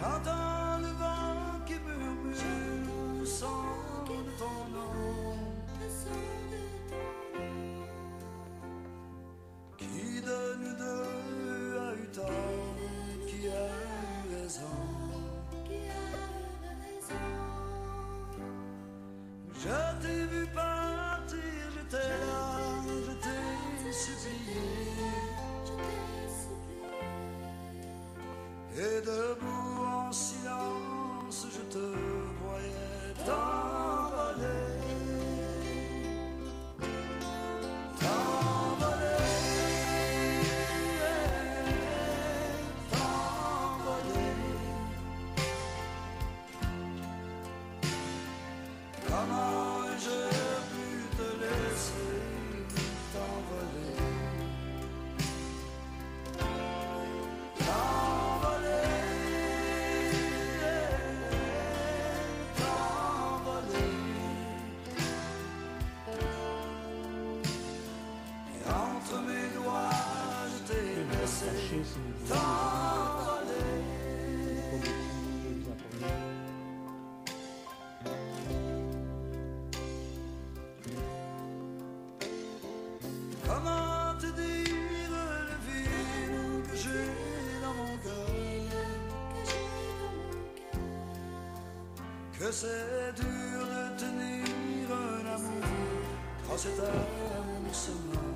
J'entends le vent qui murmure le son de ton nom, qui donne deux à eu tort, qui a eu raison. Je t'ai vu partir, j'étais là, je t'ai supplié. Et debout en silence, je te voyais t'envoler. T'envoler, t'envoler. Comment j'ai pu te laisser t'envoler? Sachez si vous voulez Comment te dire le vide que j'ai dans mon cœur, que c'est dur de tenir un amour quand c'est amour seulement.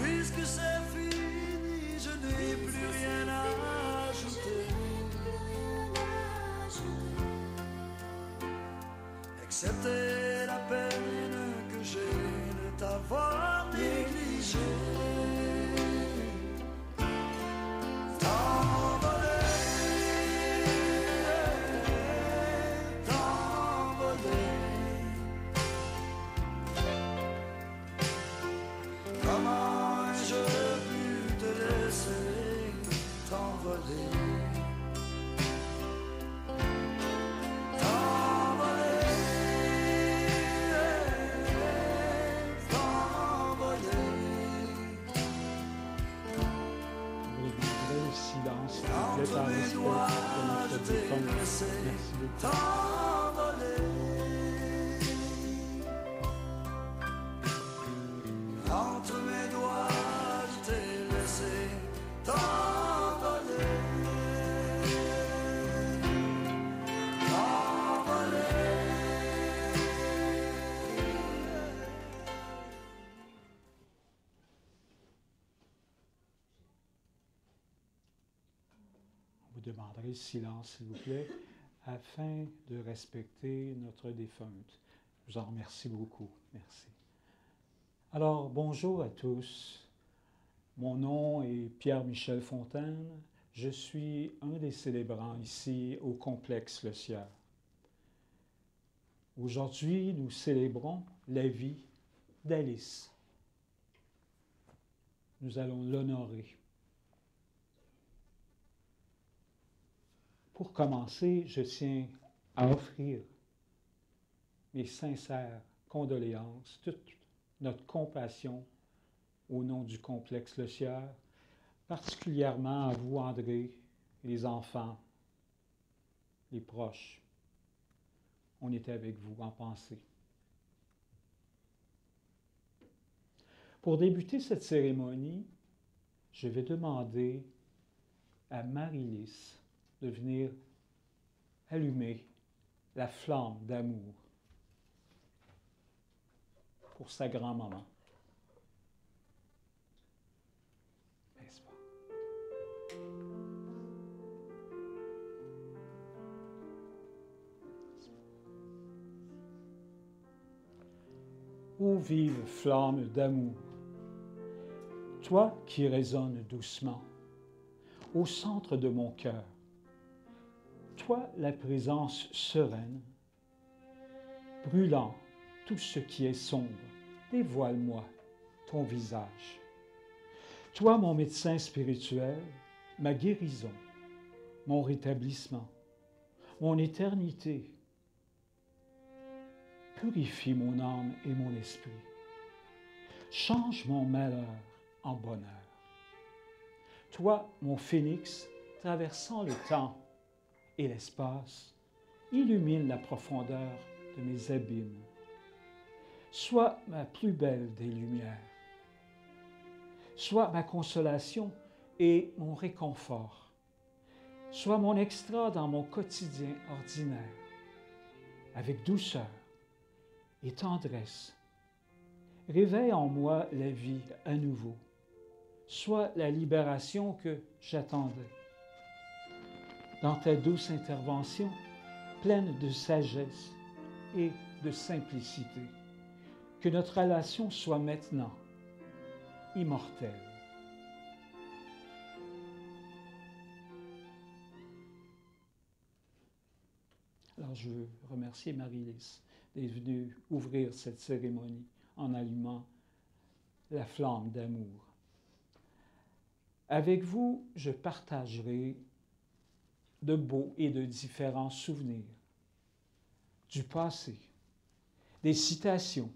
Puisque c'est fini, je n'ai plus rien à ajouter, excepté la peine que j'ai de t'avoir négligé. Entre mes doigts, je t'ai laissé t'envoler. Entre mes doigts, je t'ai laissé t'envoler. Vous demanderez le silence, s'il vous plaît, afin de respecter notre défunte. Je vous en remercie beaucoup. Merci. Alors, bonjour à tous. Mon nom est Pierre-Michel Fontaine. Je suis un des célébrants ici au complexe Le Sieur. Aujourd'hui, nous célébrons la vie d'Alice. Nous allons l'honorer. Pour commencer, je tiens à offrir mes sincères condoléances, toute notre compassion au nom du complexe Le Sieur, particulièrement à vous, André, les enfants, les proches. On était avec vous en pensée. Pour débuter cette cérémonie, je vais demander à Marie-Lys de venir allumer la flamme d'amour pour sa grand-maman. N'est-ce pas? Ô vive flamme d'amour, toi qui résonnes doucement au centre de mon cœur, toi la présence sereine, brûlant tout ce qui est sombre, dévoile-moi ton visage. Toi mon médecin spirituel, ma guérison, mon rétablissement, mon éternité, purifie mon âme et mon esprit. Change mon malheur en bonheur. Toi, mon phénix, traversant le temps et l'espace, illumine la profondeur de mes abîmes. Sois ma plus belle des lumières. Sois ma consolation et mon réconfort. Sois mon extra dans mon quotidien ordinaire. Avec douceur et tendresse, réveille en moi la vie à nouveau. Sois la libération que j'attendais. Dans ta douce intervention, pleine de sagesse et de simplicité, que notre relation soit maintenant immortelle. Alors, je veux remercier Marie-Lise d'être venue ouvrir cette cérémonie en allumant la flamme d'amour. Avec vous, je partagerai de beaux et de différents souvenirs du passé, des citations,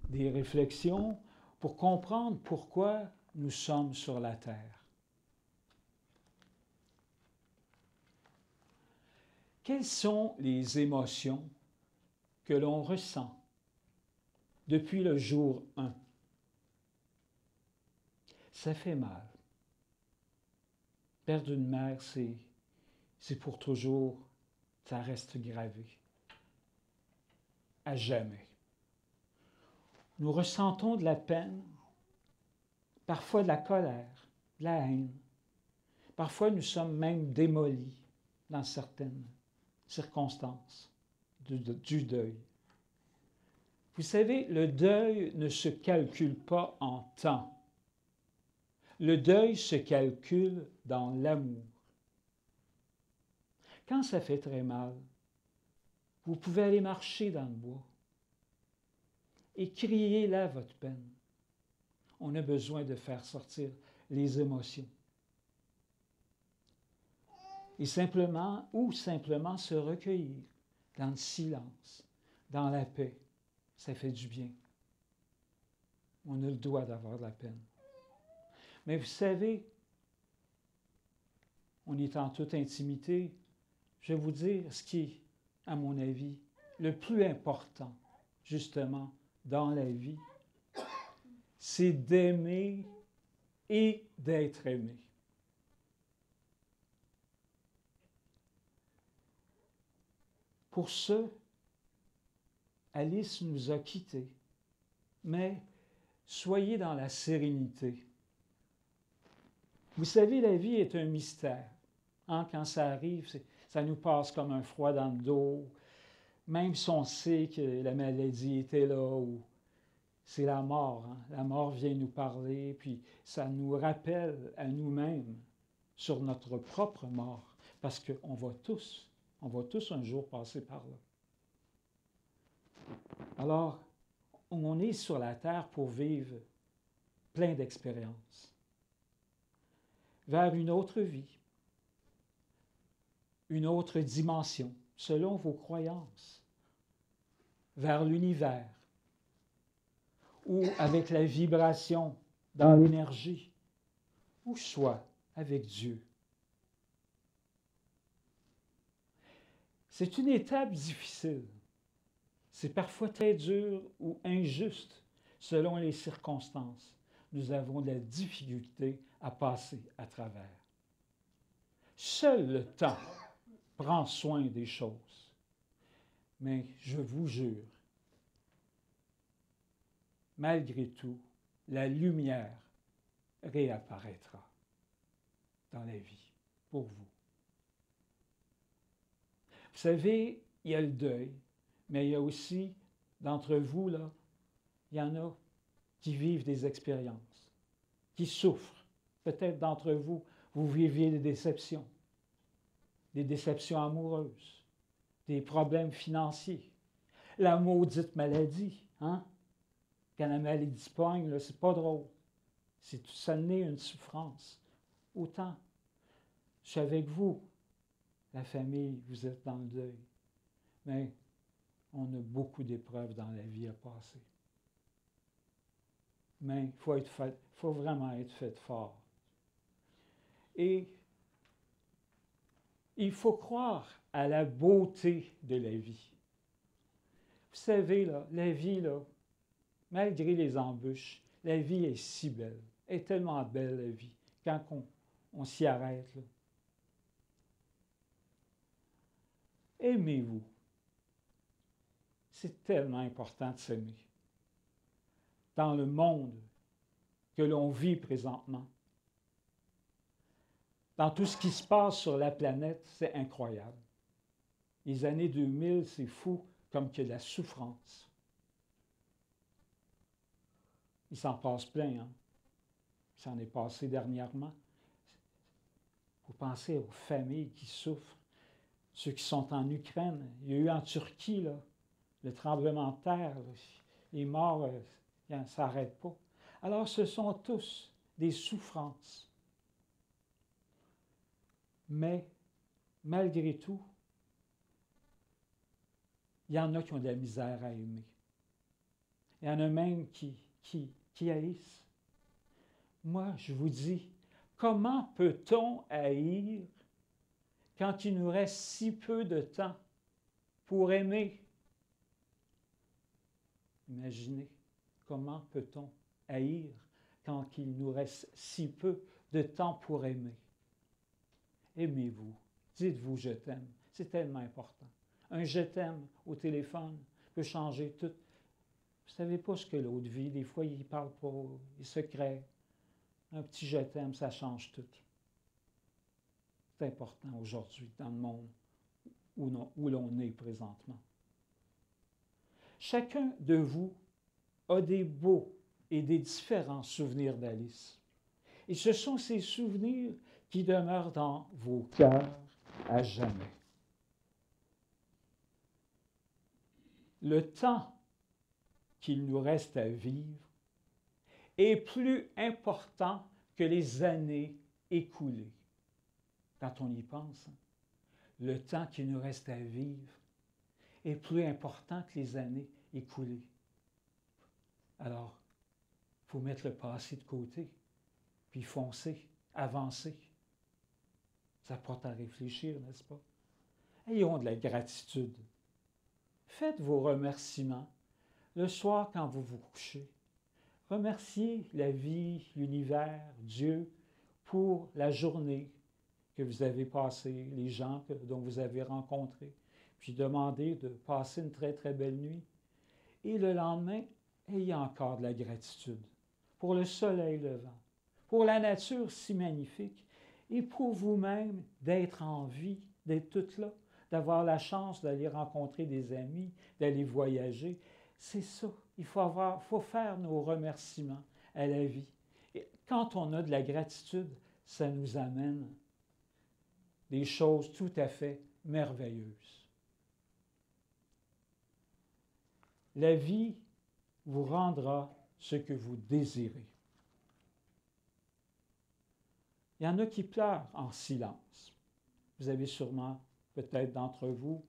des réflexions pour comprendre pourquoi nous sommes sur la terre. Quelles sont les émotions que l'on ressent depuis le jour 1? Ça fait mal. Perdre une mère, c'est pour toujours, ça reste gravé. À jamais. Nous ressentons de la peine, parfois de la colère, de la haine. Parfois, nous sommes même démolis dans certaines circonstances du deuil. Vous savez, le deuil ne se calcule pas en temps. Le deuil se calcule dans l'amour. Quand ça fait très mal, vous pouvez aller marcher dans le bois et crier là votre peine. On a besoin de faire sortir les émotions. Et simplement se recueillir dans le silence, dans la paix. Ça fait du bien. On a le droit d'avoir de la peine. Mais vous savez, on est en toute intimité. Je vais vous dire ce qui est, à mon avis, le plus important, justement, dans la vie, c'est d'aimer et d'être aimé. Pour ce, Alice nous a quittés, mais soyez dans la sérénité. Vous savez, la vie est un mystère. Hein, quand ça arrive, ça nous passe comme un froid dans le dos. Même si on sait que la maladie était là, ou c'est la mort. Hein? La mort vient nous parler, puis ça nous rappelle à nous-mêmes sur notre propre mort, parce qu'on va tous un jour passer par là. Alors, on est sur la terre pour vivre plein d'expériences vers une autre vie, une autre dimension, selon vos croyances, vers l'univers, ou avec la vibration dans l'énergie, ou soit avec Dieu. C'est une étape difficile. C'est parfois très dur ou injuste selon les circonstances. Nous avons de la difficulté à passer à travers. Seul le temps prend soin des choses. Mais je vous jure, malgré tout, la lumière réapparaîtra dans la vie pour vous. Vous savez, il y a le deuil, mais il y a aussi, d'entre vous, là, il y en a qui vivent des expériences, qui souffrent. Peut-être d'entre vous, vous viviez des déceptions amoureuses, des problèmes financiers, la maudite maladie. Hein? Quand la maladie pogne, là, c'est pas drôle. Ça naît une souffrance. Autant, je suis avec vous, la famille, vous êtes dans le deuil. Mais on a beaucoup d'épreuves dans la vie à passer. Mais il faut vraiment être fait fort Et il faut croire à la beauté de la vie. Vous savez, là, la vie, là, malgré les embûches, la vie est si belle. Elle est tellement belle, la vie, quand on s'y arrête. Là. Aimez-vous. C'est tellement important de s'aimer. Dans le monde que l'on vit présentement, dans tout ce qui se passe sur la planète, c'est incroyable. Les années 2000, c'est fou comme qu'il y a de la souffrance. Il s'en passe plein, hein? Il s'en est passé dernièrement. Vous pensez aux familles qui souffrent, ceux qui sont en Ukraine. Il y a eu en Turquie, là, le tremblement de terre, là, les morts, ça ne s'arrête pas. Alors, ce sont tous des souffrances. Mais, malgré tout, il y en a qui ont de la misère à aimer. Il y en a même qui haïssent. Moi, je vous dis, comment peut-on haïr quand il nous reste si peu de temps pour aimer? Imaginez, comment peut-on haïr quand il nous reste si peu de temps pour aimer? Aimez-vous. Dites-vous « je t'aime ». C'est tellement important. Un « je t'aime » au téléphone peut changer tout. Vous ne savez pas ce que l'autre vit. Des fois, il ne parle pas, il se crée. Un petit « je t'aime », ça change tout. C'est important aujourd'hui dans le monde où l'on est présentement. Chacun de vous a des beaux et des différents souvenirs d'Alice. Et ce sont ces souvenirs qui demeurent dans vos cœurs à jamais. Le temps qu'il nous reste à vivre est plus important que les années écoulées. Quand on y pense, le temps qu'il nous reste à vivre est plus important que les années écoulées. Alors, il faut mettre le passé de côté, puis foncer, avancer. Ça porte à réfléchir, n'est-ce pas? Ayons de la gratitude. Faites vos remerciements le soir quand vous vous couchez. Remerciez la vie, l'univers, Dieu pour la journée que vous avez passée, les gens dont vous avez rencontrés. Puis demandez de passer une très, très belle nuit. Et le lendemain, ayez encore de la gratitude pour le soleil levant, pour la nature si magnifique et pour vous-même d'être en vie, d'être toute là, d'avoir la chance d'aller rencontrer des amis, d'aller voyager. C'est ça. Il faut faire nos remerciements à la vie. Et quand on a de la gratitude, ça nous amène des choses tout à fait merveilleuses. La vie vous rendra ce que vous désirez. Il y en a qui pleurent en silence. Vous avez sûrement, peut-être d'entre vous,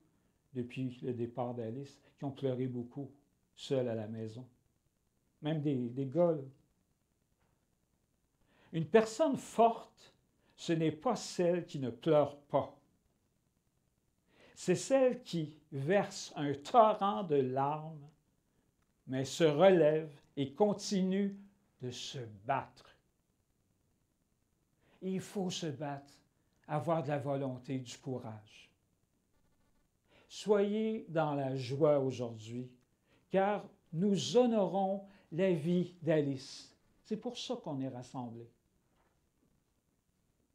depuis le départ d'Alice, qui ont pleuré beaucoup, seuls à la maison. Même des gars, là. Une personne forte, ce n'est pas celle qui ne pleure pas. C'est celle qui verse un torrent de larmes, mais se relève et continue de se battre. Il faut se battre, avoir de la volonté, du courage. Soyez dans la joie aujourd'hui, car nous honorons la vie d'Alice. C'est pour ça qu'on est rassemblés.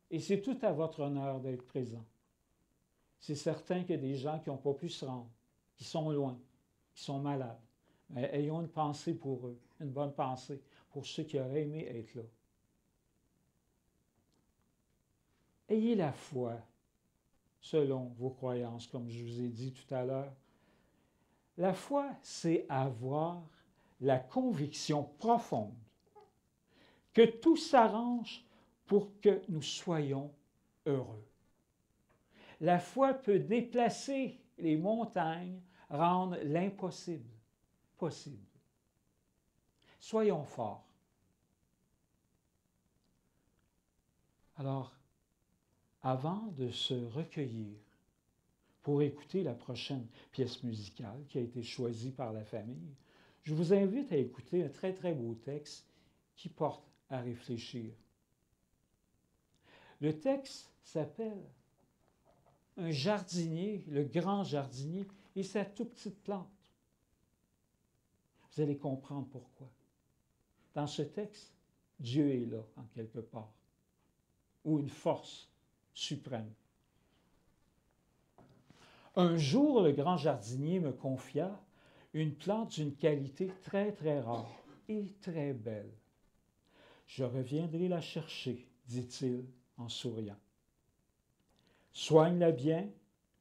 Et c'est tout à votre honneur d'être présent. C'est certain qu'il y a des gens qui n'ont pas pu se rendre, qui sont loin, qui sont malades. Mais ayons une pensée pour eux, une bonne pensée pour ceux qui auraient aimé être là. Ayez la foi selon vos croyances, comme je vous ai dit tout à l'heure. La foi, c'est avoir la conviction profonde que tout s'arrange pour que nous soyons heureux. La foi peut déplacer les montagnes, rendre l'impossible possible. Soyons forts. Alors, avant de se recueillir pour écouter la prochaine pièce musicale qui a été choisie par la famille, je vous invite à écouter un très très beau texte qui porte à réfléchir. Le texte s'appelle « Un jardinier, le grand jardinier et sa toute petite plante ». Vous allez comprendre pourquoi. Dans ce texte, Dieu est là, en quelque part, ou une force suprême. Un jour, le grand jardinier me confia une plante d'une qualité très, très rare et très belle. « Je reviendrai la chercher, dit-il en souriant. Soigne-la bien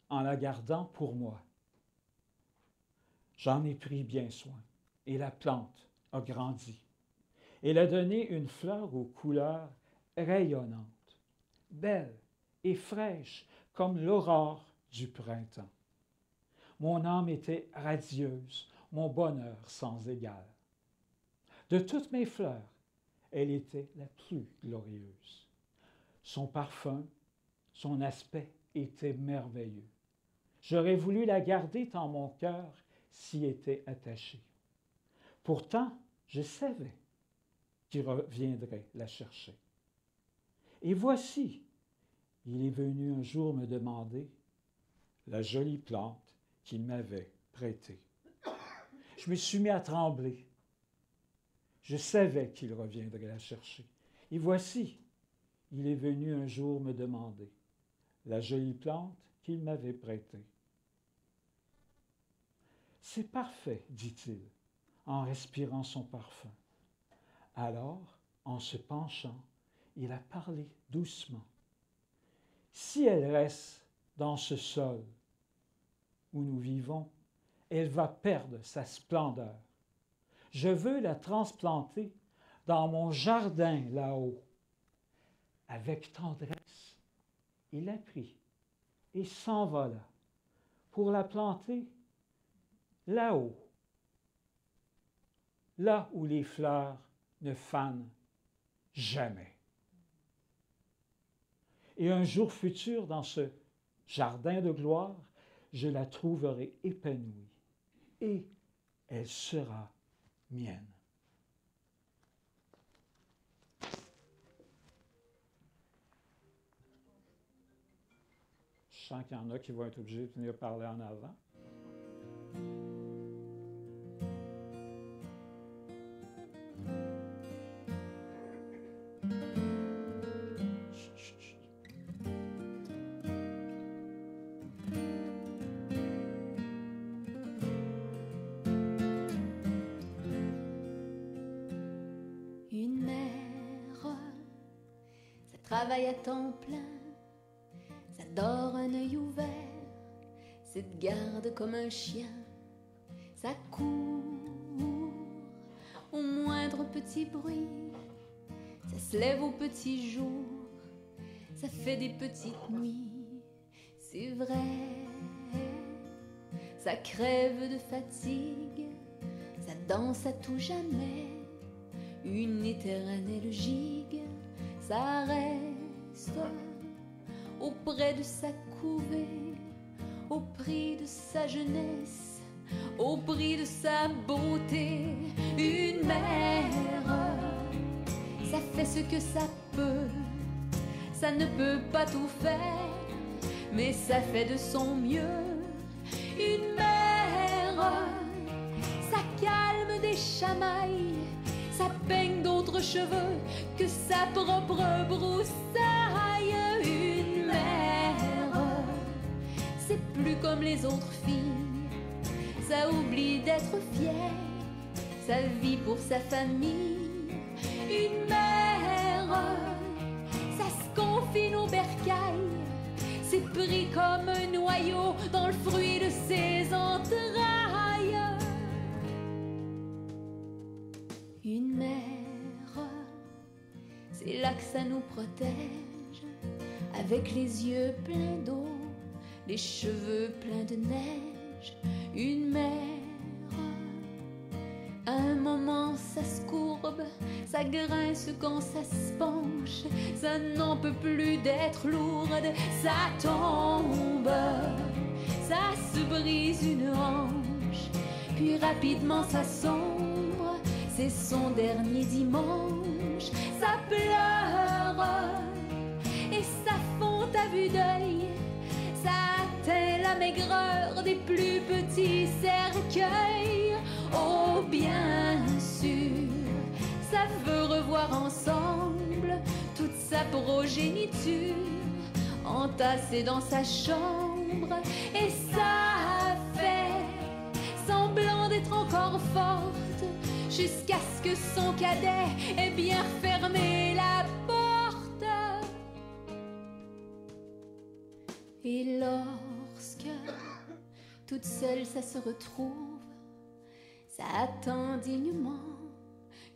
en la gardant pour moi. J'en ai pris bien soin, et la plante a grandi. Elle a donné une fleur aux couleurs rayonnantes, belle et fraîche comme l'aurore du printemps. Mon âme était radieuse, mon bonheur sans égal. De toutes mes fleurs, elle était la plus glorieuse. Son parfum, son aspect était merveilleux. J'aurais voulu la garder tant mon cœur s'y était attaché. Pourtant, je savais qu'il reviendrait la chercher. Et voici, il est venu un jour me demander la jolie plante qu'il m'avait prêtée. Je me suis mis à trembler. Je savais qu'il reviendrait la chercher. Et voici, il est venu un jour me demander la jolie plante qu'il m'avait prêtée. C'est parfait, dit-il, en respirant son parfum. Alors, en se penchant, il a parlé doucement. Si elle reste dans ce sol où nous vivons, elle va perdre sa splendeur. Je veux la transplanter dans mon jardin là-haut. Avec tendresse, il la prit et s'envola pour la planter là-haut, là où les fleurs ne fanent jamais. Et un jour futur, dans ce jardin de gloire, je la trouverai épanouie et elle sera mienne. Je sens qu'il y en a qui vont être obligés de venir parler en avant. Une mère, ça travaille à temps plein. Ça dort un œil ouvert, ça te garde comme un chien. Ça court au moindre petit bruit, ça se lève au petit jour, ça fait des petites nuits. C'est vrai, ça crève de fatigue, ça danse à tout jamais, une éternelle gigue. Ça reste auprès de sa couvée, au prix de sa jeunesse, au prix de sa beauté. Une mère, ça fait ce que ça peut, ça ne peut pas tout faire, mais ça fait de son mieux. Une mère, ça calme des chamailles, ça peigne d'autres cheveux que sa propre broussaille. Une mère, c'est plus comme les autres filles, ça oublie d'être fière, ça vit pour sa famille. Une mère, ça se confine au bercail, c'est pris comme un noyau dans le fruit de ses entrailles. Une mère, c'est là que ça nous protège, avec les yeux pleins d'eau, les cheveux pleins de neige. Une mère, un moment, ça se courbe, ça grince quand ça se penche, ça n'en peut plus d'être lourde, ça tombe, ça se brise une hanche, puis rapidement ça sombre, c'est son dernier dimanche, ça pleure et ça fond à vue d'œil, ça atteint la maigreur des plus petits cercueils. Oh bien sûr, ça veut revoir ensemble toute sa progéniture entassée dans sa chambre, et ça fait semblant d'être encore forte jusqu'à ce que son cadet ait bien fermé la porte. Et lorsque toute seule ça se retrouve, ça attend dignement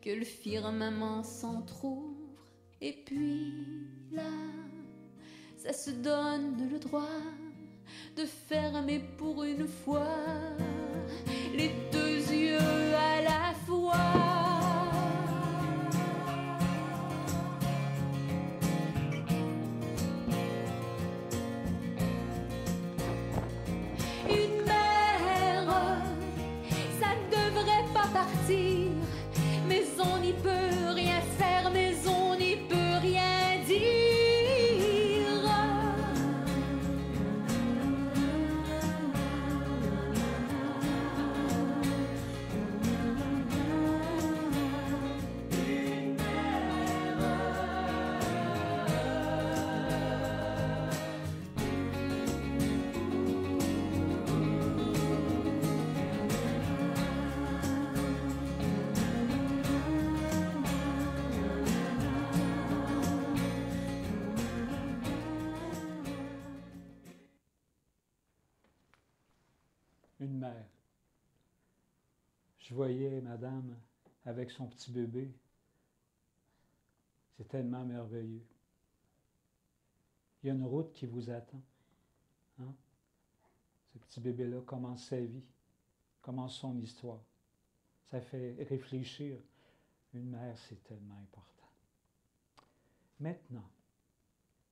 que le firmament s'entr'ouvre, et puis là, ça se donne le droit de fermer pour une fois les deux yeux à la fois. Une mère, ça devrait pas partir, mais on n'y peut rien faire, mais on n'y peut rien dire. Une mère. Je voyais madame avec son petit bébé. C'est tellement merveilleux. Il y a une route qui vous attend. Hein? Ce petit bébé-là commence sa vie, commence son histoire. Ça fait réfléchir. Une mère, c'est tellement important. Maintenant,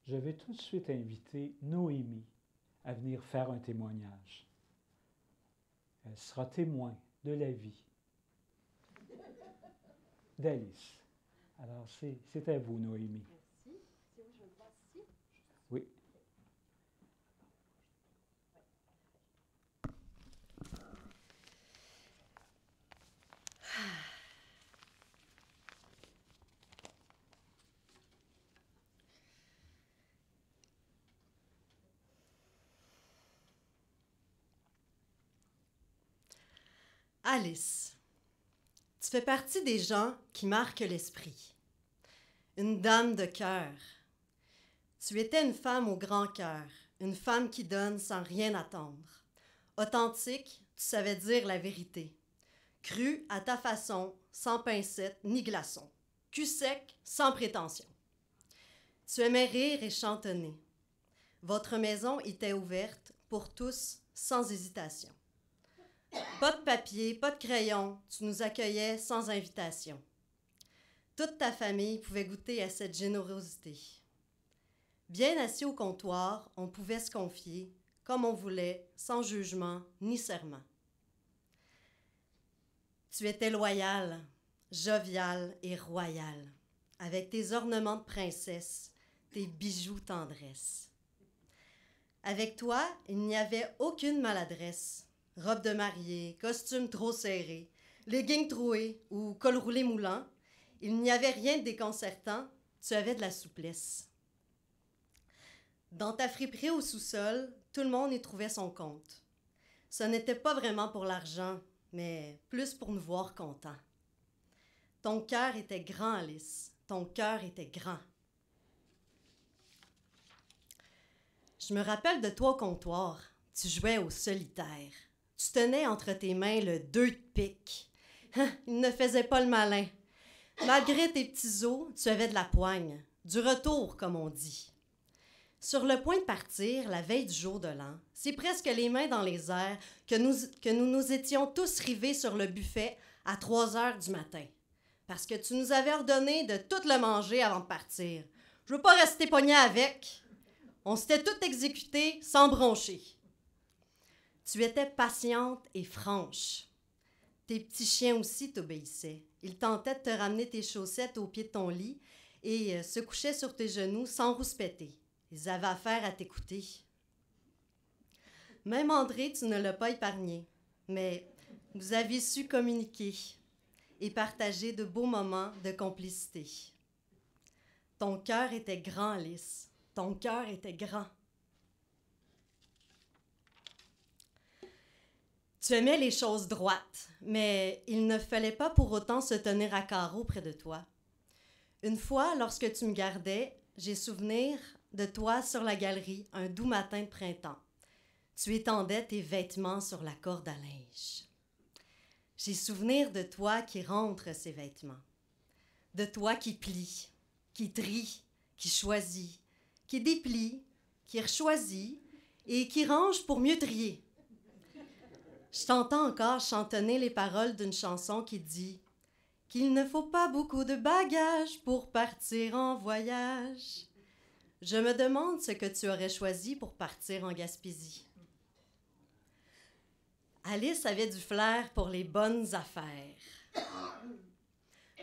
je vais tout de suite inviter Noémie à venir faire un témoignage. Elle sera témoin de la vie d'Alice. Alors, c'est à vous, Noémie. Merci. C'est où je me place ici? Oui. Alice, tu fais partie des gens qui marquent l'esprit. Une dame de cœur. Tu étais une femme au grand cœur, une femme qui donne sans rien attendre. Authentique, tu savais dire la vérité. Crue à ta façon, sans pincette ni glaçon. Cul sec, sans prétention. Tu aimais rire et chantonner. Votre maison était ouverte pour tous, sans hésitation. Pas de papier, pas de crayon, tu nous accueillais sans invitation. Toute ta famille pouvait goûter à cette générosité. Bien assis au comptoir, on pouvait se confier, comme on voulait, sans jugement ni serment. Tu étais loyale, joviale et royale, avec tes ornements de princesse, tes bijoux tendresse. Avec toi, il n'y avait aucune maladresse. Robe de mariée, costume trop serré, leggings troués ou col roulé moulant, il n'y avait rien de déconcertant, tu avais de la souplesse. Dans ta friperie au sous-sol, tout le monde y trouvait son compte. Ce n'était pas vraiment pour l'argent, mais plus pour nous voir contents. Ton cœur était grand, Alice, ton cœur était grand. Je me rappelle de toi au comptoir, tu jouais au solitaire. Tu tenais entre tes mains le 2 de pique. Il ne faisait pas le malin. Malgré tes petits os, tu avais de la poigne. Du retour, comme on dit. Sur le point de partir, la veille du jour de l'an, c'est presque les mains dans les airs que nous nous étions tous rivés sur le buffet à 3 heures du matin, parce que tu nous avais ordonné de tout le manger avant de partir. Je veux pas rester pogné avec. On s'était tout exécuté sans broncher. Tu étais patiente et franche. Tes petits chiens aussi t'obéissaient. Ils tentaient de te ramener tes chaussettes au pied de ton lit et se couchaient sur tes genoux sans rouspéter. Ils avaient affaire à t'écouter. Même André, tu ne l'as pas épargné, mais vous aviez su communiquer et partager de beaux moments de complicité. Ton cœur était grand, Alice. Ton cœur était grand. Tu aimais les choses droites, mais il ne fallait pas pour autant se tenir à carreau près de toi. Une fois, lorsque tu me gardais, j'ai souvenir de toi sur la galerie un doux matin de printemps. Tu étendais tes vêtements sur la corde à linge. J'ai souvenir de toi qui rentre ces vêtements, de toi qui plie, qui trie, qui choisit, qui déplie, qui rechoisit et qui range pour mieux trier. Je t'entends encore chantonner les paroles d'une chanson qui dit qu'il ne faut pas beaucoup de bagages pour partir en voyage. Je me demande ce que tu aurais choisi pour partir en Gaspésie. Alice avait du flair pour les bonnes affaires.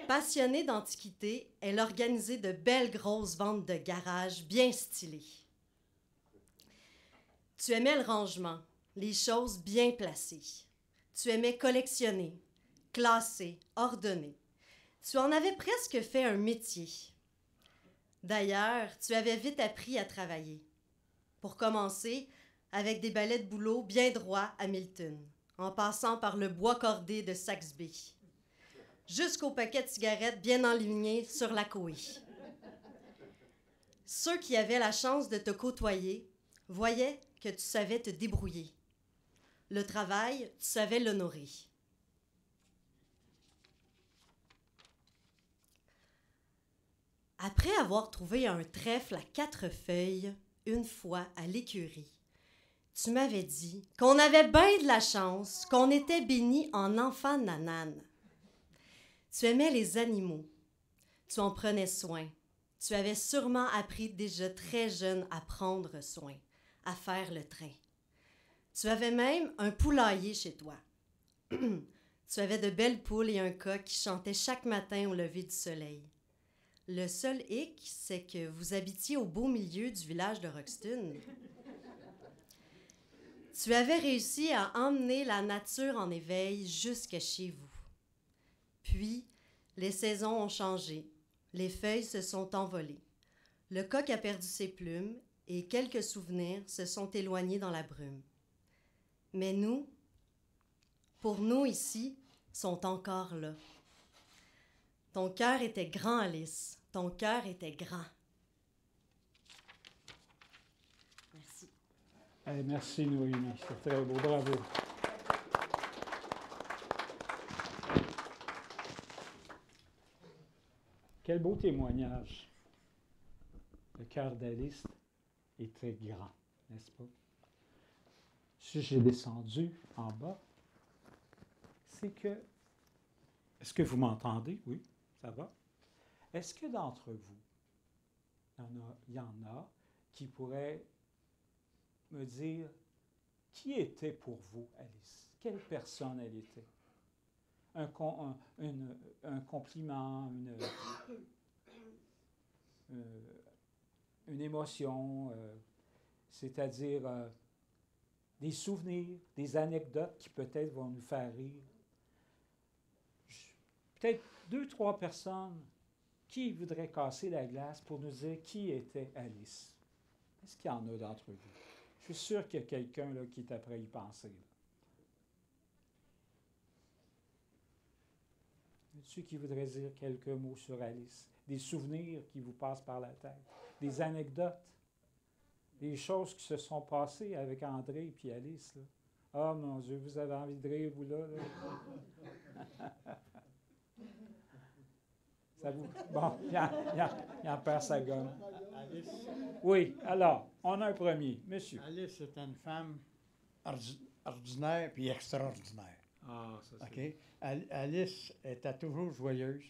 Passionnée d'antiquité, elle organisait de belles grosses ventes de garage bien stylées. Tu aimais le rangement, les choses bien placées. Tu aimais collectionner, classer, ordonner. Tu en avais presque fait un métier. D'ailleurs, tu avais vite appris à travailler. Pour commencer, avec des balais de boulot bien droits à Milton, en passant par le bois cordé de Saxby, jusqu'au paquet de cigarettes bien enligné sur la cohue. Ceux qui avaient la chance de te côtoyer voyaient que tu savais te débrouiller. Le travail, tu savais l'honorer. Après avoir trouvé un trèfle à 4 feuilles, une fois à l'écurie, tu m'avais dit qu'on avait bien de la chance, qu'on était bénis en enfants nanane. Tu aimais les animaux, tu en prenais soin. Tu avais sûrement appris déjà très jeune à prendre soin, à faire le train. Tu avais même un poulailler chez toi. Tu avais de belles poules et un coq qui chantaient chaque matin au lever du soleil. Le seul hic, c'est que vous habitiez au beau milieu du village de Roxton. Tu avais réussi à emmener la nature en éveil jusqu'à chez vous. Puis, les saisons ont changé. Les feuilles se sont envolées. Le coq a perdu ses plumes et quelques souvenirs se sont éloignés dans la brume. Mais nous, pour nous ici, sont encore là. Ton cœur était grand, Alice. Ton cœur était grand. Merci. Hey, merci, Noémie. C'est très beau. Bravo. Quel beau témoignage. Le cœur d'Alice est très grand, n'est-ce pas? Si j'ai descendu en bas, c'est que... Est-ce que vous m'entendez? Oui, ça va? Est-ce que d'entre vous, il y en a qui pourraient me dire qui était pour vous, Alice? Quelle personne elle était? Un compliment, une émotion, c'est-à-dire des souvenirs, des anecdotes qui peut-être vont nous faire rire. Peut-être 2, 3 personnes qui voudraient casser la glace pour nous dire qui était Alice. Est-ce qu'il y en a d'entre vous? Je suis sûr qu'il y a quelqu'un là, qui est après à y penser. Y a-t-il qui voudrait dire quelques mots sur Alice? Des souvenirs qui vous passent par la tête, des anecdotes, des choses qui se sont passées avec André et Alice. Là. Ah, mon Dieu, vous avez envie de rire, vous, là? Ça vous... Bon, il en perd sa gomme. Alice, Oui, alors, on a un premier. Monsieur. Alice est une femme ordinaire puis extraordinaire. Ah, ça OK? c'est... Alice était toujours joyeuse.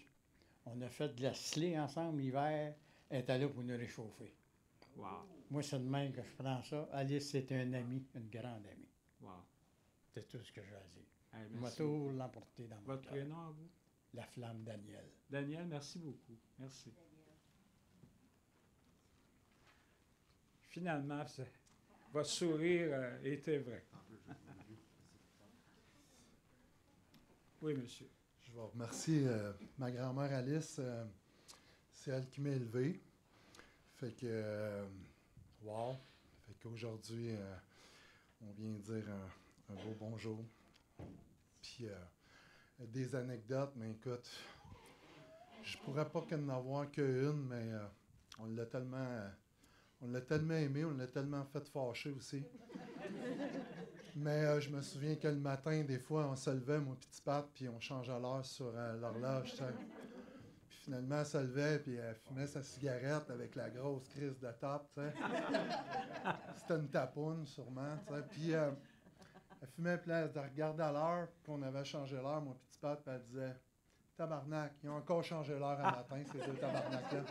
On a fait de la slé ensemble l'hiver. Elle était là pour nous réchauffer. Wow, Moi, c'est de même que je prends ça. Alice, c'est un ami, une grande amie. wow. C'est tout ce que j'ai à dire. Hey, Je vais merci toujours beaucoup. l'emporter dans mon Votre cœur. prénom à vous? La flamme Daniel. Daniel, merci beaucoup. Merci. Finalement, votre sourire était vrai. Oui, monsieur. Je vais remercier ma grand-mère Alice. C'est elle qui m'a élevé. Fait que, wow. Fait qu'aujourd'hui, on vient dire un beau bonjour. Puis, des anecdotes, mais écoute, je pourrais pas qu'en avoir qu'une, mais on l'a tellement aimé, on l'a tellement fait fâcher aussi. Mais je me souviens que le matin, des fois, on se levait, mon petit Pat, puis on changeait l'heure sur l'horloge, tu sais. Puis finalement, elle se levait, puis elle fumait sa cigarette avec la grosse crise de top, tu sais. C'était une tapoune, sûrement, tu sais. Puis elle fumait, puis là, elle regardait à l'heure, qu'on avait changé l'heure, mon petit Pat, puis elle disait « Tabarnak, ils ont encore changé l'heure à matin, ces deux tabarnak-là. »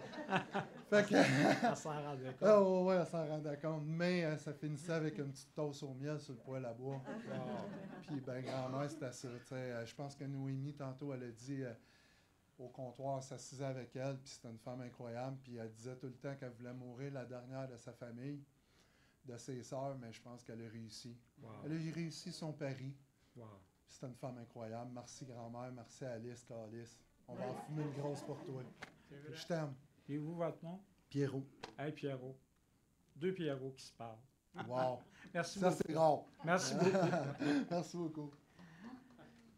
Fait que... Elle s'en rendait compte. Ah ouais, elle s'en rendait compte. Mais ça finissait avec une petite toast au miel sur le poêle à bois. Puis, ben, grand-mère, c'était ça. Je pense que Noémie, tantôt, elle a dit au comptoir, s'assisait avec elle, puis c'était une femme incroyable. Puis elle disait tout le temps qu'elle voulait mourir la dernière de sa famille, de ses sœurs, mais je pense qu'elle a réussi. Wow. Elle a réussi son pari. Wow. C'était une femme incroyable. Merci, grand-mère. Merci, Alice, Calice. On va en fumer une grosse pour toi. C'est vrai. Je t'aime. Et vous, votre nom? Pierrot. Hey, Pierrot. Deux Pierrots qui se parlent. Wow. Merci Ça, beaucoup. c'est rare. Merci beaucoup. Merci beaucoup.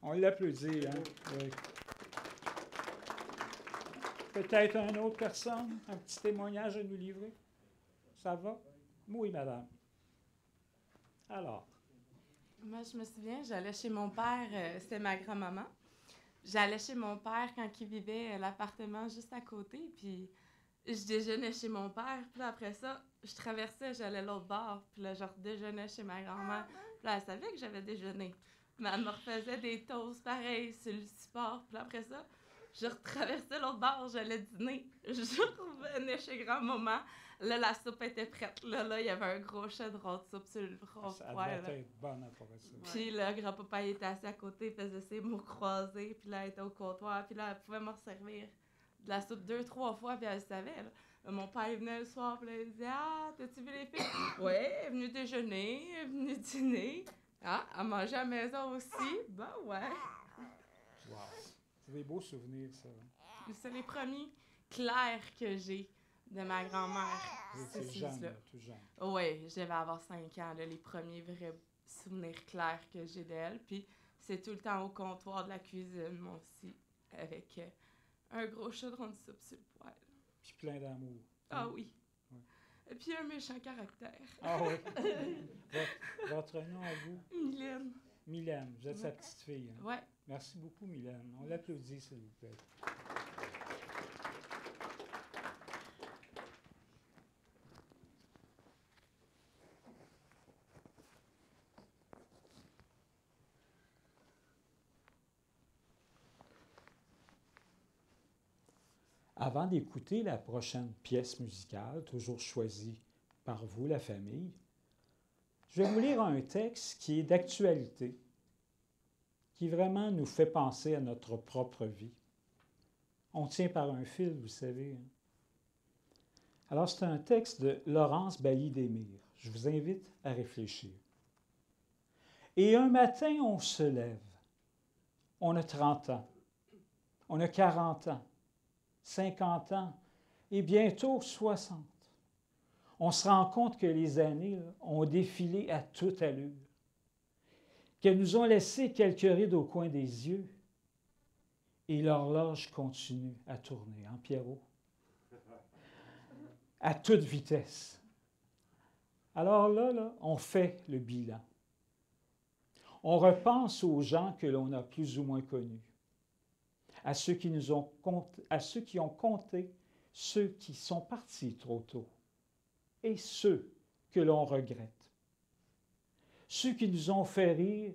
On l'applaudit, hein? Oui. Peut-être une autre personne, un petit témoignage à nous livrer? Ça va? Oui, madame. Alors, Moi, je me souviens, j'allais chez mon père, c'était ma grand-maman. J'allais chez mon père quand il vivait à l'appartement juste à côté, puis je déjeunais chez mon père, puis là, après ça, je traversais, j'allais l'autre bord, puis là, je redéjeunais chez ma grand-mère. Puis là, elle savait que j'avais déjeuné. Mais elle me refaisait des toasts pareils sur le support, puis là, après ça, je retraversais l'autre bord, j'allais dîner. Je revenais chez grand-maman. Là, la soupe était prête. Là, il y avait un gros chaudron de soupe sur le gros ça poêle. devait être bonne après ça. Puis là, grand-papa, il était assis à côté, il faisait ses mots croisés, puis là, elle était au comptoir, puis là, elle pouvait me resservir de la soupe 2-3 fois, puis elle le savait, là. Mon père, il venait le soir, puis là, il disait « Ah, t'as-tu vu les filles? »« Ouais, elle est venue déjeuner, elle est venue dîner. Ah, elle mangeait à la maison aussi? Ben ouais. » Wow. C'est des beaux souvenirs, ça. C'est les premiers clairs que j'ai de ma grand-mère. Vous C'est étiez jeune, là. là, tout jeune. Oui, je devais avoir 5 ans, là, les premiers vrais souvenirs clairs que j'ai d'elle. Puis c'est tout le temps au comptoir de la cuisine, moi aussi, avec un gros chaudron de soupe sur le poêle. Puis plein d'amour. Ah oui. Ouais. Et puis un méchant caractère. Ah oui. Votre nom à vous? Mylène. Mylène, vous êtes sa Ouais. petite fille. Hein? Ouais. Merci beaucoup, Mylène. On l'applaudit, s'il vous plaît. Avant d'écouter la prochaine pièce musicale, toujours choisie par vous, la famille, je vais vous lire un texte qui est d'actualité, qui vraiment nous fait penser à notre propre vie. On tient par un fil, vous savez. Hein? Alors, c'est un texte de Laurence Bailly-Desmire. Je vous invite à réfléchir. Et un matin, on se lève. On a 30 ans. On a 40 ans. 50 ans et bientôt 60. On se rend compte que les années là, ont défilé à toute allure, qu'elles nous ont laissé quelques rides au coin des yeux et l'horloge continue à tourner, hein, Pierrot? À toute vitesse. Alors là, on fait le bilan. On repense aux gens que l'on a plus ou moins connus, à ceux qui ont compté, ceux qui sont partis trop tôt, et ceux que l'on regrette, ceux qui nous ont fait rire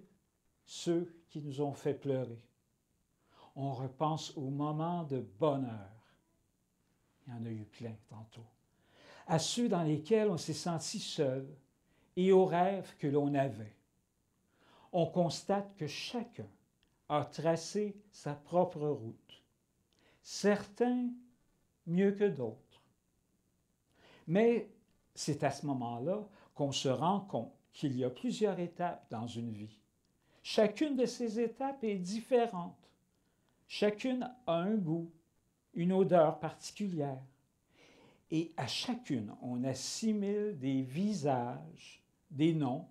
ceux qui nous ont fait pleurer. On repense aux moments de bonheur. Il y en a eu plein tantôt. À ceux dans lesquels on s'est senti seul et aux rêves que l'on avait. On constate que chacun a tracé sa propre route. Certains mieux que d'autres. Mais c'est à ce moment-là qu'on se rend compte qu'il y a plusieurs étapes dans une vie. Chacune de ces étapes est différente. Chacune a un goût, une odeur particulière. Et à chacune, on assimile des visages, des noms,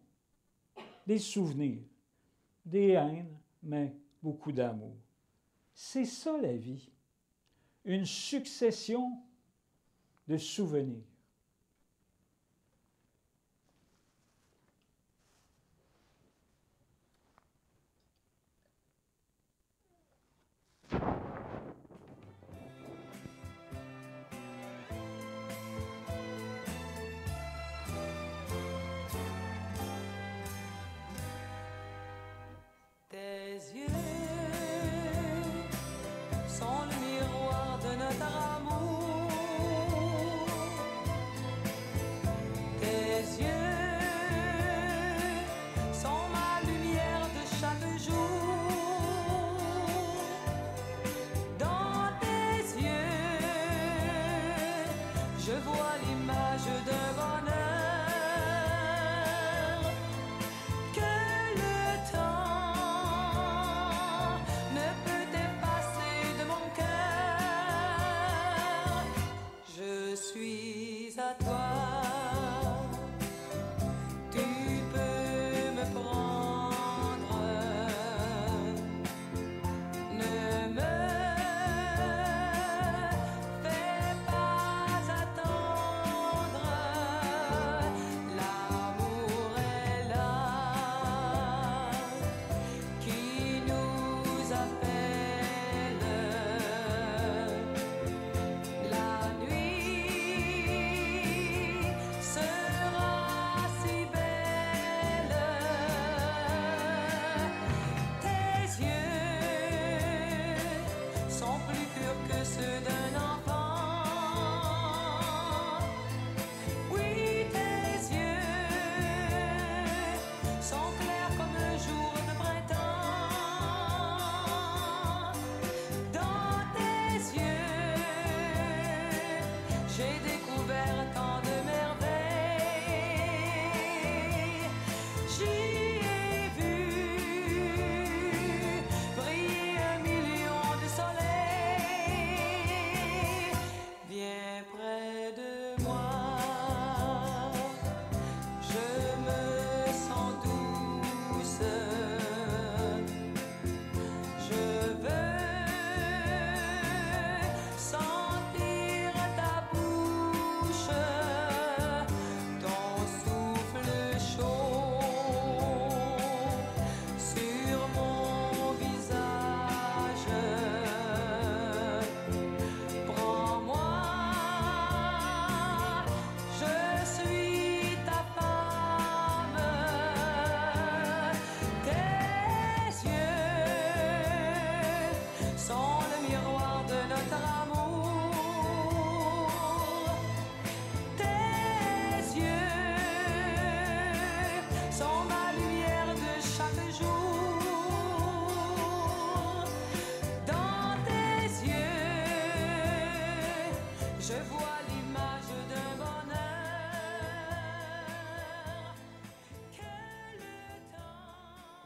des souvenirs, des haines, mais beaucoup d'amour. C'est ça la vie. Une succession de souvenirs. Tes yeux sont le miroir de notre amour. Tes yeux sont ma lumière de chaque jour. Dans tes yeux, je vois l'image d'un bonheur.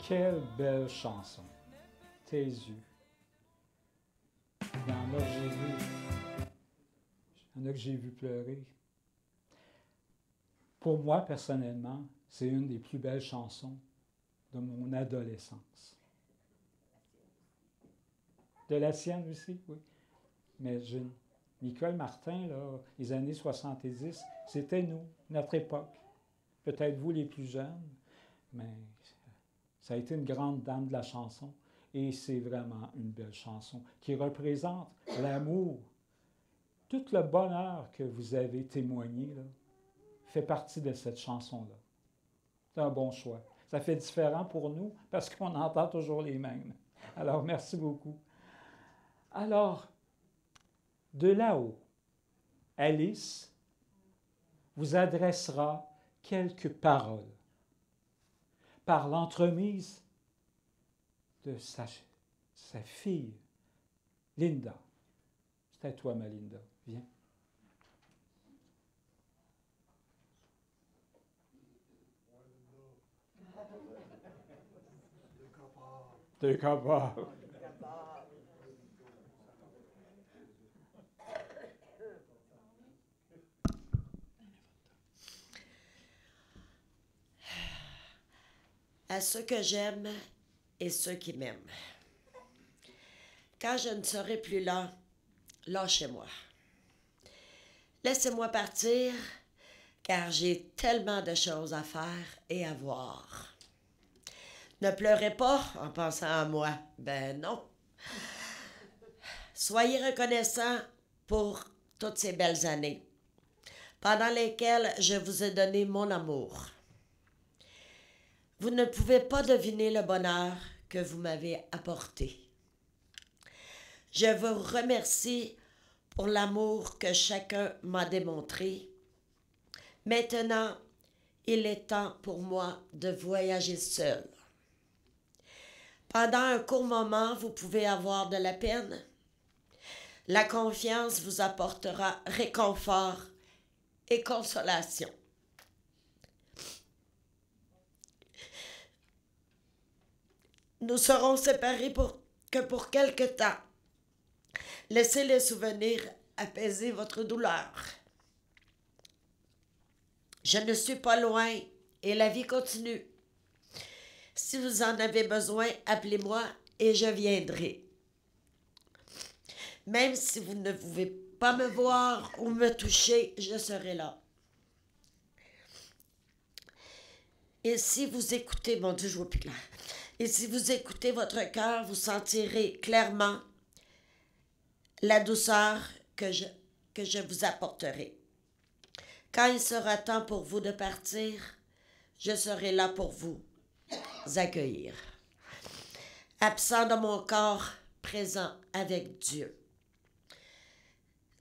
Quelle belle chanson. Tes yeux. Il y en a que j'ai vu pleurer. Pour moi, personnellement, c'est une des plus belles chansons de mon adolescence. De la sienne aussi, oui. Mais Nicole Martin, là, les années 70, c'était nous, notre époque. Peut-être vous les plus jeunes, mais ça a été une grande dame de la chanson. Et c'est vraiment une belle chanson qui représente l'amour. Tout le bonheur que vous avez témoigné là, fait partie de cette chanson-là. C'est un bon choix. Ça fait différent pour nous parce qu'on entend toujours les mêmes. Alors, merci beaucoup. Alors, de là-haut, Alice vous adressera quelques paroles par l'entremise de sa fille, Linda. C'est à toi, ma Linda. Viens. T'es capable. À ceux que j'aime et ceux qui m'aiment. Quand je ne serai plus là, lâchez-moi. Laissez-moi partir, car j'ai tellement de choses à faire et à voir. Ne pleurez pas en pensant à moi. Ben non. Soyez reconnaissants pour toutes ces belles années, pendant lesquelles je vous ai donné mon amour. Vous ne pouvez pas deviner le bonheur que vous m'avez apporté. Je vous remercie pour l'amour que chacun m'a démontré. Maintenant, il est temps pour moi de voyager seul. Pendant un court moment, vous pouvez avoir de la peine. La confiance vous apportera réconfort et consolation. Nous serons séparés pour quelque temps. Laissez les souvenirs apaiser votre douleur. Je ne suis pas loin et la vie continue. Si vous en avez besoin, appelez-moi et je viendrai. Même si vous ne pouvez pas me voir ou me toucher, je serai là. Et si vous écoutez, mon Dieu, je vois plus clair. Et si vous écoutez votre cœur, vous sentirez clairement la douceur que je vous apporterai. Quand il sera temps pour vous de partir, je serai là pour vous accueillir. Absent de mon corps, présent avec Dieu.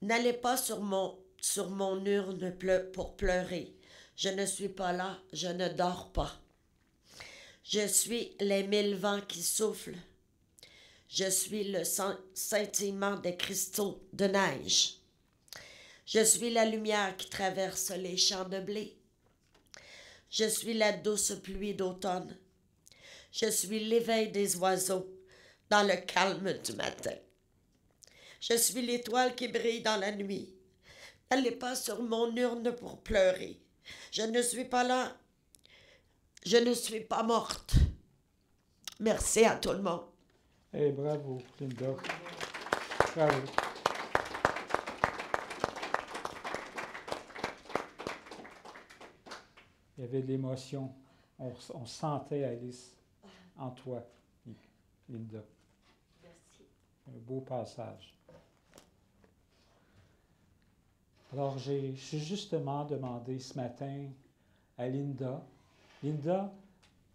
N'allez pas sur mon urne pour pleurer. Je ne suis pas là, je ne dors pas. Je suis les 1000 vents qui soufflent. Je suis le scintillement des cristaux de neige. Je suis la lumière qui traverse les champs de blé. Je suis la douce pluie d'automne. Je suis l'éveil des oiseaux dans le calme du matin. Je suis l'étoile qui brille dans la nuit. N'allez pas sur mon urne pour pleurer. Je ne suis pas là. Je ne suis pas morte. Merci à tout le monde. Eh, bravo, Linda. Bravo. Il y avait de l'émotion. On sentait Alice en toi, Linda. Merci. Un beau passage. Alors, j'ai justement demandé ce matin à Linda, Linda,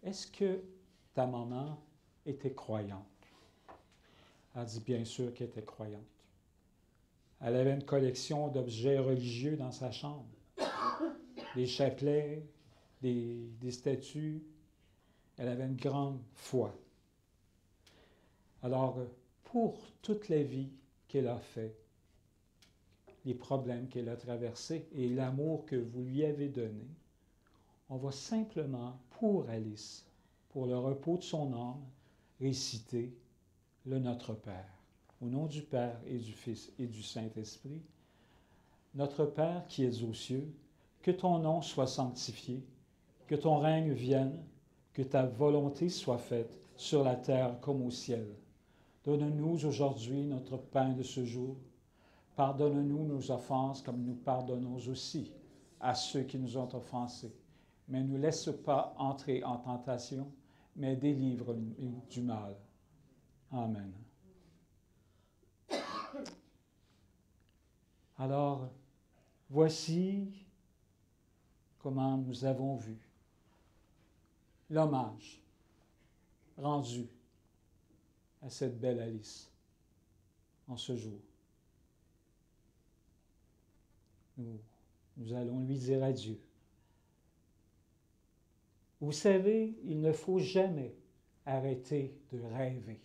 est-ce que ta maman était croyante? Elle dit bien sûr qu'elle était croyante. Elle avait une collection d'objets religieux dans sa chambre. Des chapelets, des statues. Elle avait une grande foi. Alors, pour toute la vie qu'elle a fait, les problèmes qu'elle a traversés et l'amour que vous lui avez donné, on va simplement, pour Alice, pour le repos de son âme, réciter le Notre Père. Au nom du Père et du Fils et du Saint-Esprit, Notre Père qui es aux cieux, que ton nom soit sanctifié, que ton règne vienne, que ta volonté soit faite sur la terre comme au ciel. Donne-nous aujourd'hui notre pain de ce jour. Pardonne-nous nos offenses comme nous pardonnons aussi à ceux qui nous ont offensés. Mais ne nous laisse pas entrer en tentation, mais délivre-nous du mal. Amen. Alors, voici comment nous avons vu l'hommage rendu à cette belle Alice en ce jour. Nous allons lui dire adieu. Vous savez, il ne faut jamais arrêter de rêver,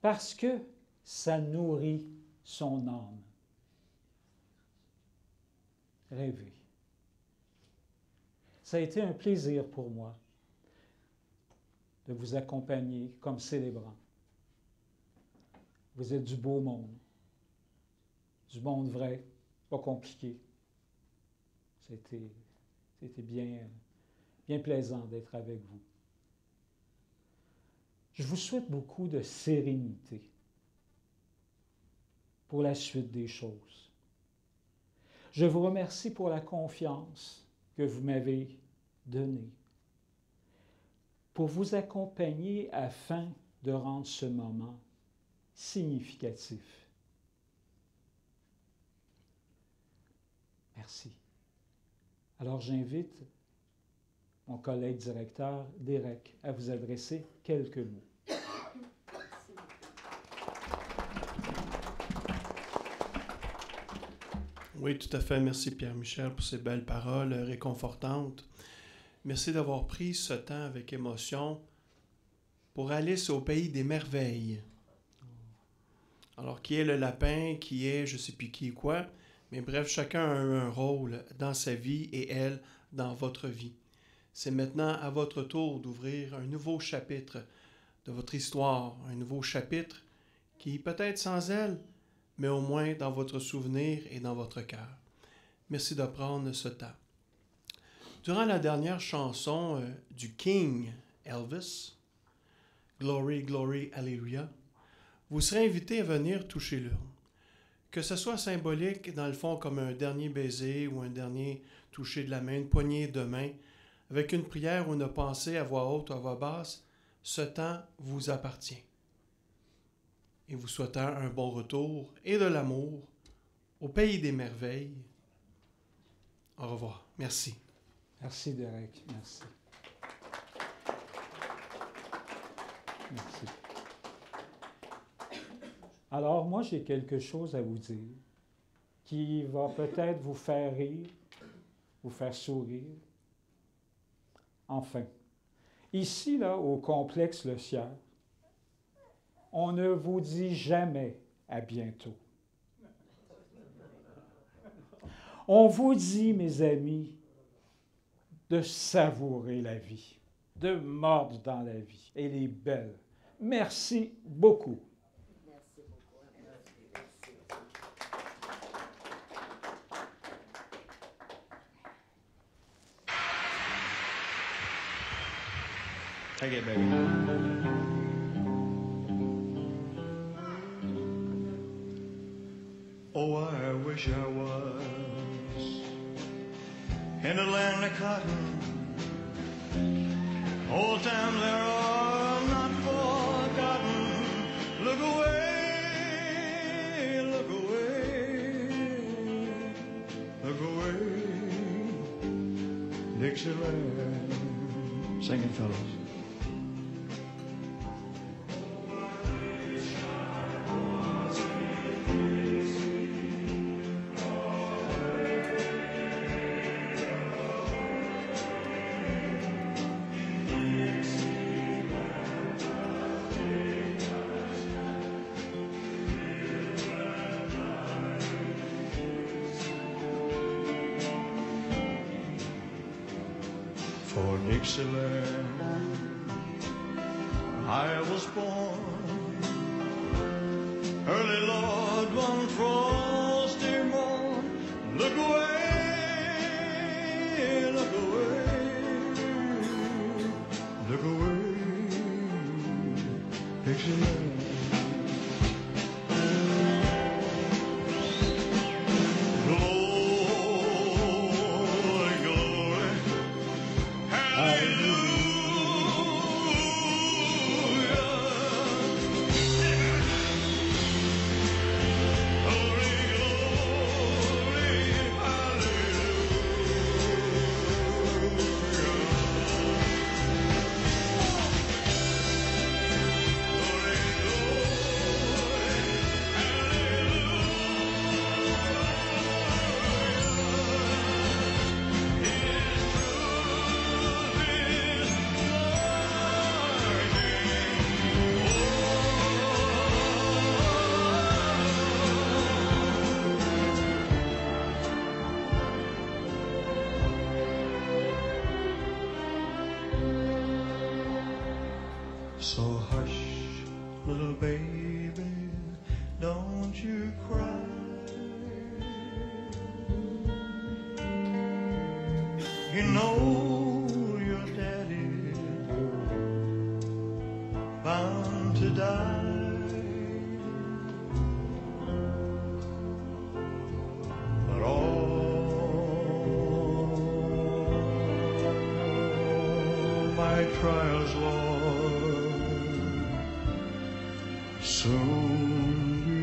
parce que ça nourrit son âme. Rêver. Ça a été un plaisir pour moi de vous accompagner comme célébrant. Vous êtes du beau monde vrai, pas compliqué. C'était bien plaisant d'être avec vous. Je vous souhaite beaucoup de sérénité pour la suite des choses. Je vous remercie pour la confiance que vous m'avez donnée, pour vous accompagner afin de rendre ce moment significatif. Merci. Alors j'invite mon collègue directeur, Derek, à vous adresser quelques mots. Oui, tout à fait. Merci Pierre-Michel pour ces belles paroles réconfortantes. Merci d'avoir pris ce temps avec émotion pour Alice au pays des merveilles. Alors, qui est le lapin, qui est je ne sais plus qui et quoi, mais bref, chacun a un rôle dans sa vie et elle dans votre vie. C'est maintenant à votre tour d'ouvrir un nouveau chapitre de votre histoire, un nouveau chapitre qui peut-être sans elle, mais au moins dans votre souvenir et dans votre cœur. Merci de prendre ce temps. Durant la dernière chanson du King Elvis, Glory, Glory, Hallelujah, vous serez invité à venir toucher l'urne. Que ce soit symbolique, dans le fond, comme un dernier baiser ou un dernier toucher de la main, une poignée de main, avec une prière ou une pensée à voix haute ou à voix basse, ce temps vous appartient. Et vous souhaitant un bon retour et de l'amour au pays des merveilles. Au revoir. Merci. Merci, Derek. Merci. Merci. Alors, moi, j'ai quelque chose à vous dire qui va peut-être vous faire rire, vous faire sourire. Enfin, ici, là, au complexe Le Sieur, on ne vous dit jamais à bientôt. On vous dit, mes amis, de savourer la vie, de mordre dans la vie. Elle est belle. Merci beaucoup. Merci beaucoup. Take it, baby. Oh, I wish I was in a land of cotton. Old times there are not forgotten. Look away, look away, look away, Dixieland. Sing it, fellas. For Dixieland I was born, early Lord, one frosty morn. Look away, look away, look away, Dixieland. So hush, little baby, don't you cry. You know your daddy bound to die, but all my trials, Lord, soon